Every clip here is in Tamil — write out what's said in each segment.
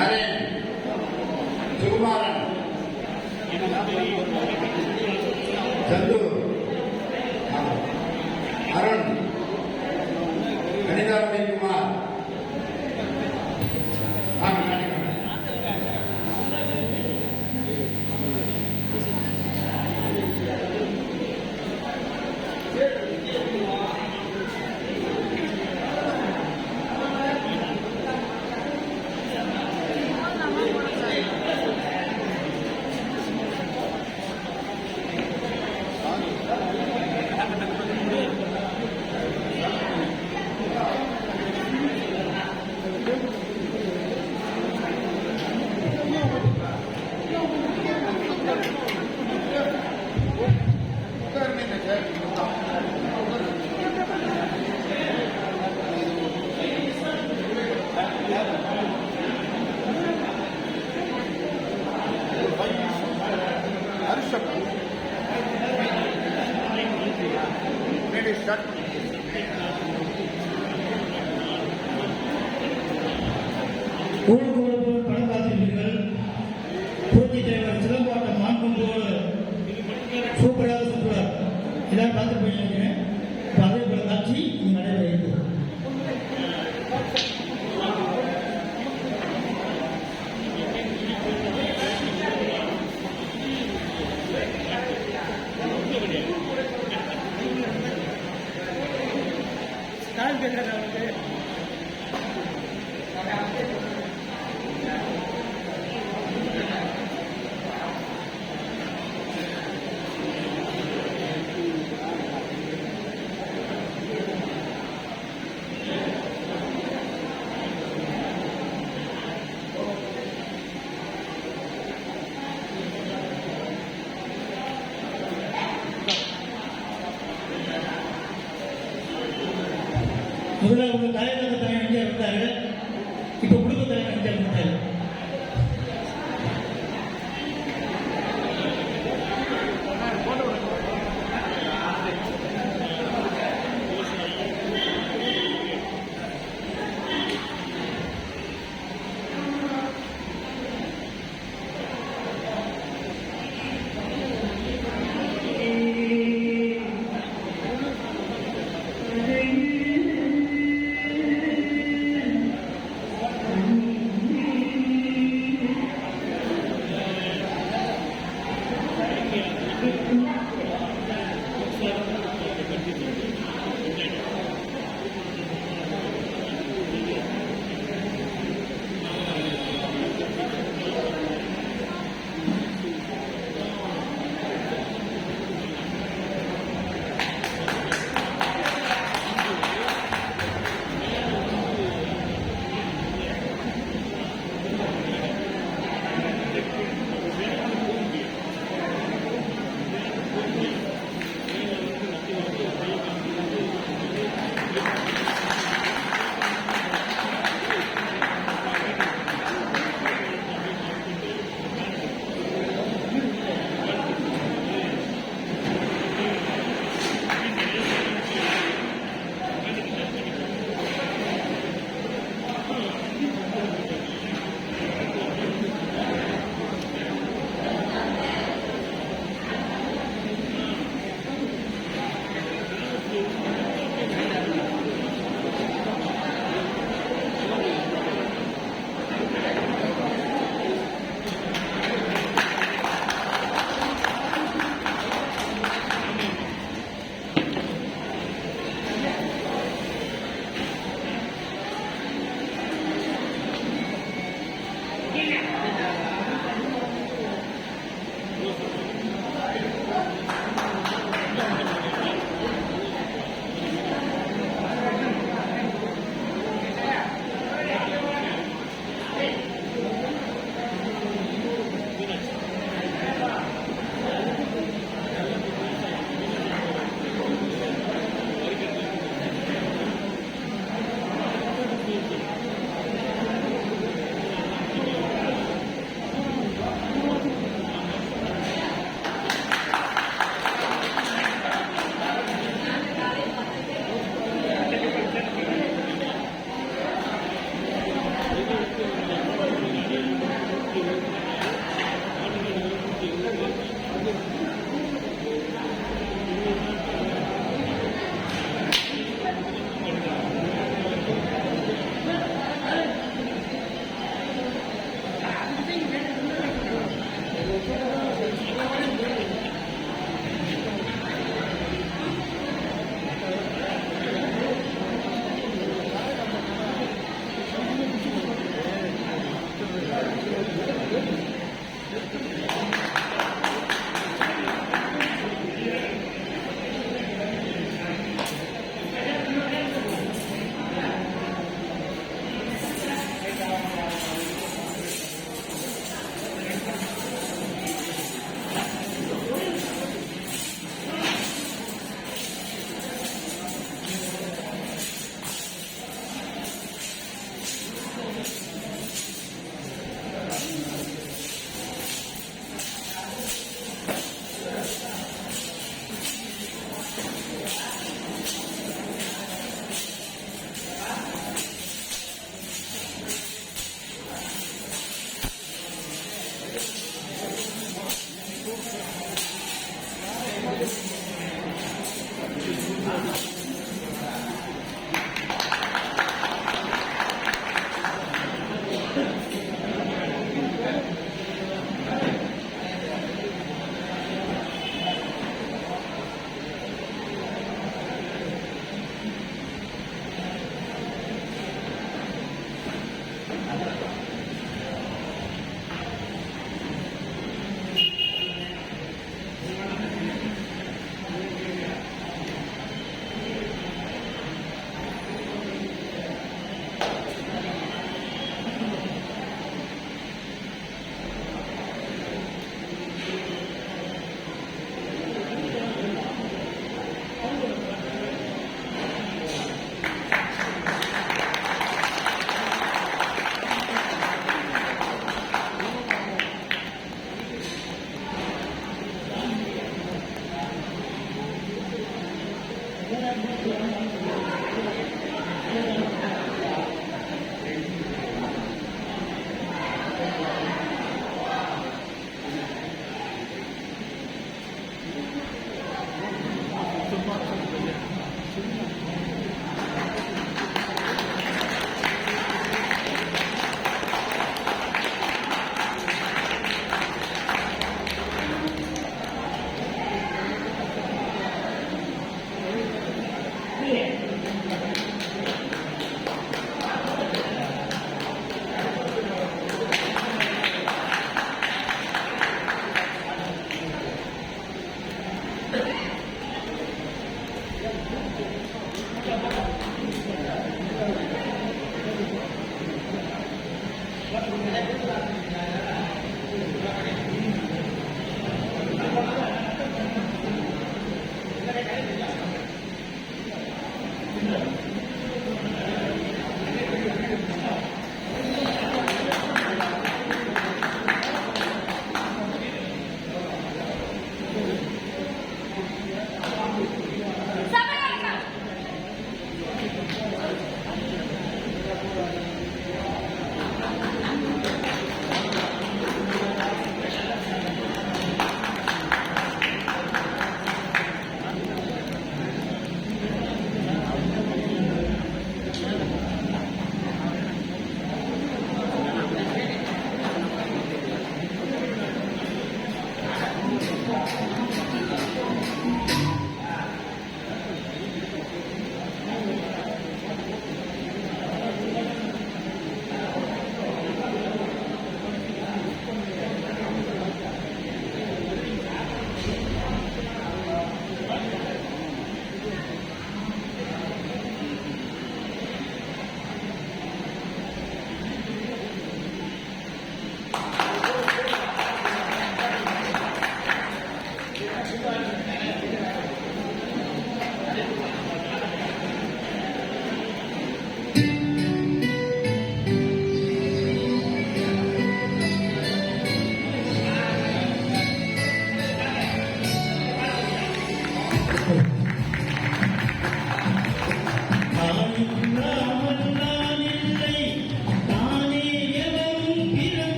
நரேன், சுகுமாரன், சந்து, அருண், கணிதா உதயகுமார், ஊழல் பணக்காத்திருப்பீர்கள். புரட்சி தலைவர் சிலம்பாட்டம் மாண்பும்போது சூப்பராக சுற்றுவார். எல்லாரும் பார்த்து போயிருக்கேன். அதே போல காட்சி நடைபெறுகிறது. முதல்ல உங்க தலைவர் தலைவர் இங்கே இருந்தாரு. இப்ப குடும்ப தலைவர் இங்கே இருந்தாரு.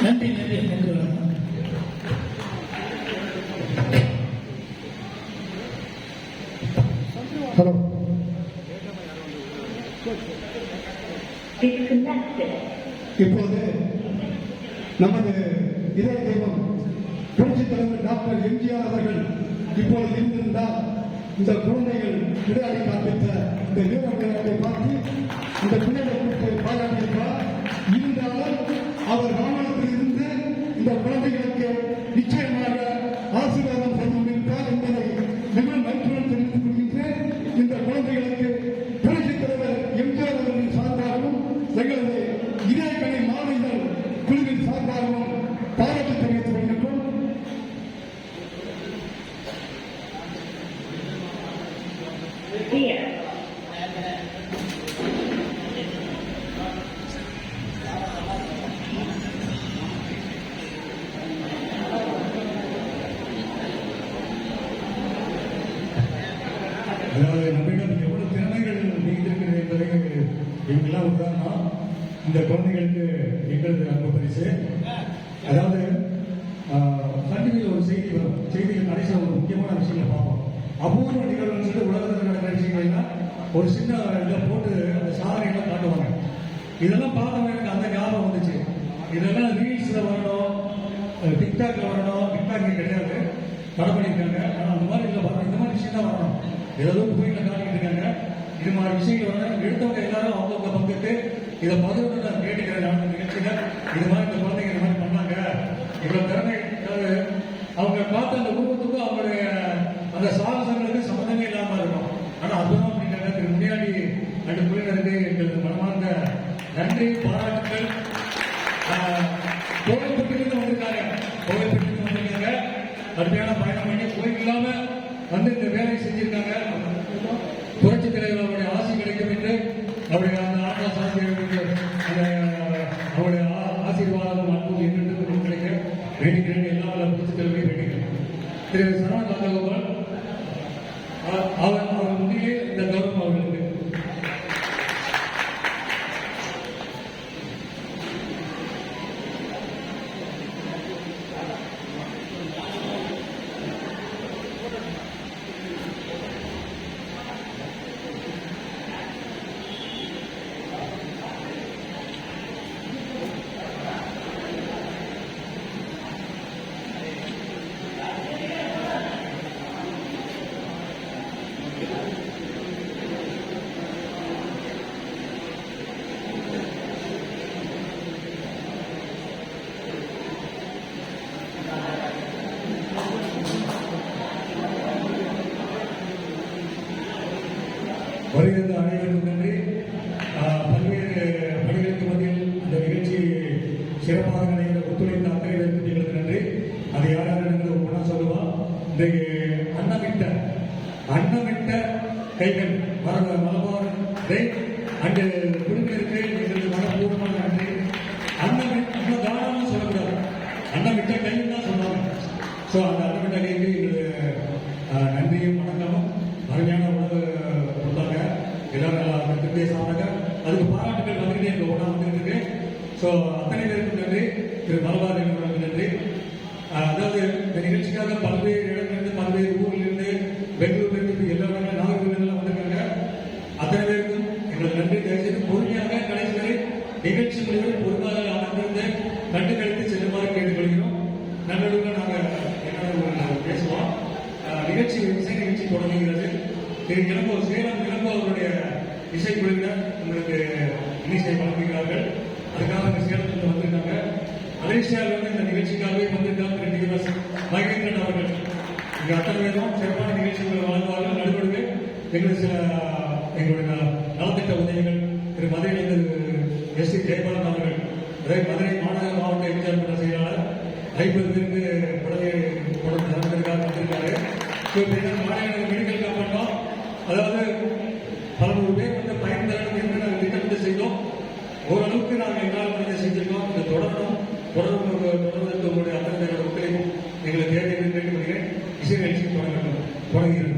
நன்றி நன்றி நன்றி வணக்கம். ஹலோ, இப்போது நமது இதய தெய்வம் புரட்சித் தலைவர் டாக்டர் எம்ஜிஆர் அவர்கள் இப்போது இருந்திருந்தால் இந்த குழந்தைகள் விளையாடி காண்பித்த இந்த வீர விளையாட்டை பார்த்து இந்த பிள்ளைகளுக்கு பாராட்டியிருப்பார். இருந்தாலும் அவர் வாகனத்தில் இருந்து இந்த குழந்தைகளுக்கு நிச்சயமாக ஆசீர்வாதம் செய்து கொண்டிருப்பார் என்பதை மிகவும் மகிழ்ச்சியுடன் தெரிவித்துக் கொள்கின்றேன். இந்த குழந்தைகளுக்கு புரட்சித் தலைவர் எம்ஜிஆர் அவர்களின் சார்பாகவும் எங்களது இதயக்கலை மாணவிகள் குழுவின் சார்பாகவும் பாராட்டு தெரிவித்துக் கொள்கின்றோம். அதாவது நம்மிடம் எவ்வளவு திறமைகள் மிகுந்திருக்கிறது என்பதை இவங்கெல்லாம் உதாரணம். இந்த குழந்தைகளுக்கு எங்களது அன்பு பரிசு. அதாவது சண்டிகையில் ஒரு செய்தி வரும். செய்தியில் கடைசியில் ஒரு முக்கியமான விஷயங்களை பார்ப்போம். அபூர்வ நிகழ்வுன்னு சொல்லி உலகத்தில் நடக்கிற விஷயங்கள்லாம் ஒரு சின்ன இதில் போட்டு அந்த சாதனைகளை காட்டுவாங்க. இதெல்லாம் பார்த்தவங்க எனக்கு அந்த ஞாபகம் வந்துச்சு. இதெல்லாம் ரீல்ஸில் வரணும், டிக்டாக்ல வரணும். டிக்டாக் கிடையாது, தடை பண்ணியிருக்காங்க. ஆனால் அந்த மாதிரி இல்லை, வரணும். இந்த மாதிரி விஷயம் தான் வரணும். ஏதோ புகையில காட்டிட்டு இருக்காங்க. இது மாதிரி விஷயங்கள் வரணும். எடுத்தவங்க எல்லாரும் அவங்கவுங்க பங்குட்டு இதை பதிவு நான் கேட்டுக்கிறேன். நான் நிகழ்ச்சியில இது மாதிரி இந்த குழந்தைங்க இந்த மாதிரி பண்ணாங்க, இவ்வளவு திறமை. அதாவது அவங்க பார்த்த அந்த உருவத்துக்கும் அவங்களுடைய அந்த சாகசங்களுக்கு சம்மந்தமே இல்லாம இருக்கும். ஆனா அற்புதம் அப்படின்றாங்க. திரு முன்னாடி ரெண்டு குழுவினருக்கு எங்களது மனமார்ந்த நன்றி, பாராட்டுகள். கோவில்பட்டியிலிருந்து வந்திருக்காங்க. கோவில்பட்டியிலிருந்து வந்திருக்காங்க. அருமையான பயணம் பண்ணி கோயில் இல்லாம வந்து இந்த வேலையை செஞ்சிருக்காங்க. புரட்சி தலைவர் அவருடைய ஆசை கிடைக்கும் என்று அவருடைய அந்த ஆத்மா சாந்தி அவருடைய ஆசீர்வாதம் அன்பும் என்று கிடைக்க வேண்டிக்கிறேன். எல்லா புரட்சி தலைவரையும் வேண்டிக்கிறேன். திரு சரவண ராஜகோபால் அவர் முன்னே இந்த கௌரவம் அவர்களுக்கு. வருகின்ற அனைவருக்கும் நன்றி. பல்வேறு பணிகளுக்கு மத்தியில் இந்த நிகழ்ச்சி சிறப்பாக நடைபெற ஒத்துழைத்த அத்தனை பேருக்கு எங்களுக்கு நன்றி. அது யாராவது ஒன்றா சொல்லுவோம். இன்றைக்கு அன்னமிட்ட கைகள் மலபார் அண்டு குழுவினருக்கு எங்களுக்கு மனப்பூர்வமான நன்றி. அன்னதானம் சொல்லக்கூடாது, அன்னமிட்ட கைகள் தான் சொல்லுவாங்க. ஸோ அந்த அன்னமிட்ட கைக்கு எங்களுக்கு நன்றியும் வணக்கமும். அருமையான உணவு கொடுத்தாங்க, எல்லாரும் திருப்தியை சாப்பிட்டாங்க. அதுக்கு பாராட்டுகள் வந்துகிட்டே இருக்கு, ஒன்றா வந்துட்டு இருக்கு. ஸோ அத்தனை பேருக்கும் நன்றி. திரு மலபார் அவர்களுக்கு நன்றி. அதாவது இந்த நிகழ்ச்சிக்காக பல்வேறு இடங்களிலிருந்து, பல்வேறு ஊரிலிருந்து, பெங்களூர்லேருந்து, எல்லா நாகர்கோவிலிருந்து வந்திருக்காங்க. அத்தனை பேருக்கும் எங்களுக்கு நன்றி. தயவுசெய்து பொறுமையாக கடைசி வரை நிகழ்ச்சி முடிவில் பொறுப்பாக அமர்ந்திருந்து கண்டு கழித்து செல்லுமாறு கேட்டுக்கொள்கிறோம். நண்பர்களுடன் நாங்கள் என்ன பேசுவோம். நிகழ்ச்சி இசை நிகழ்ச்சி தொடங்குகிறது. திரு இளங்கோ சேலம் இளங்கோ அவருடைய இசைக்குழுவினர் உங்களுக்கு இன்னிசை வழங்குகிறார்கள். அதுக்காக இந்த சேலத்தில் வந்திருக்காங்க. மலேசியாவிலிருந்து இந்த நிகழ்ச்சிக்காகவே வந்திருக்காங்க மகேந்திரன் அவர்கள். இங்க அத்தனை பேரும் சிறப்பான நிகழ்ச்சிகளை வழங்குவார்கள். நடுவருக்கு எங்களுக்கு எங்களுடைய நலத்திட்ட உதவிகள் திரு மதுரையிலிருந்து எஸ்.சி. ஜெயபாலன் அவர்கள், மதுரை மாவட்ட எம்ஜிஆர் மன்ற செயலாளர் 50 பேருக்கு உடனே நடந்ததுக்காக வந்திருக்காரு. மெடிக்கல் காப்போம். அதாவது 11 பேர் வந்து பயன் தரணும் என்று நாங்கள் திட்டமிட்டு செய்தோம். ஓரளவுக்கு நாங்கள் எங்களால் செஞ்சிருக்கோம். இதை தொடர்வதற்கு உங்களுடைய அத்தனை பேரோட ஒத்துழைப்பும் எங்களுக்கு தேவை என்று கேட்டுக்கொள்கிறேன். இசை நிகழ்ச்சி தொடங்குகிறது.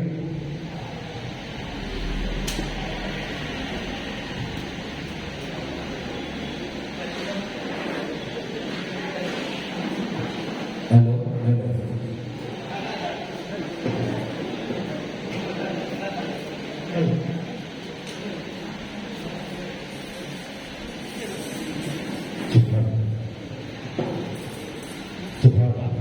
சுபாஷ்